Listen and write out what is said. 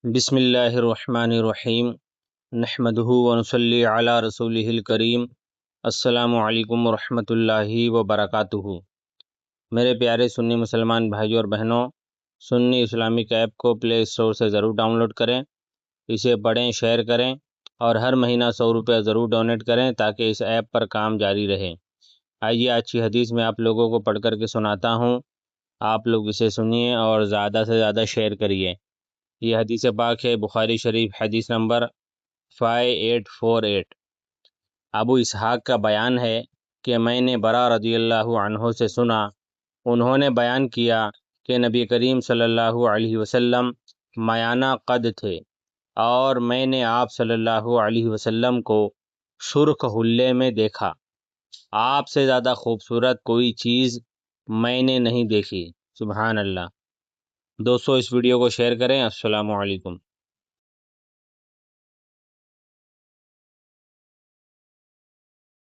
بسم اللہ الرحمن الرحیم نحمدہ ونصلی علی رسولہ الکریم۔ السلام علیکم ورحمۃ اللہ وبرکاتہ۔ میرے پیارے سنی مسلمان بھائیوں اور بہنوں، سنی اسلامک ایپ کو پلے اسٹور سے ضرور ڈاؤن لوڈ کریں، اسے پڑھیں، شیئر کریں اور ہر مہینہ 100 روپے ضرور ڈونیٹ کریں تاکہ اس ایپ پر کام جاری رہے۔ آئیے آج کی حدیث میں آپ لوگوں کو پڑھ کر کے سناتا ہوں، آپ لوگ اسے سنیے اور زیادہ سے زیادہ شیئر کریے۔ یہ حدیث پاک ہے، بخاری شریف، حدیث نمبر 5848۔ ابو اسحاق کا بیان ہے کہ میں نے برا رضی اللہ عنہ سے سنا، انہوں نے بیان کیا کہ نبی کریم صلی اللہ علیہ وسلم میانہ قد تھے اور میں نے آپ صلی اللہ علیہ وسلم کو سرخ حلے میں دیکھا۔ آپ سے زیادہ خوبصورت کوئی چیز میں نے نہیں دیکھی۔ سبحان اللہ۔ دوستو اس ویڈیو کو شیئر کریں۔ السلام علیکم۔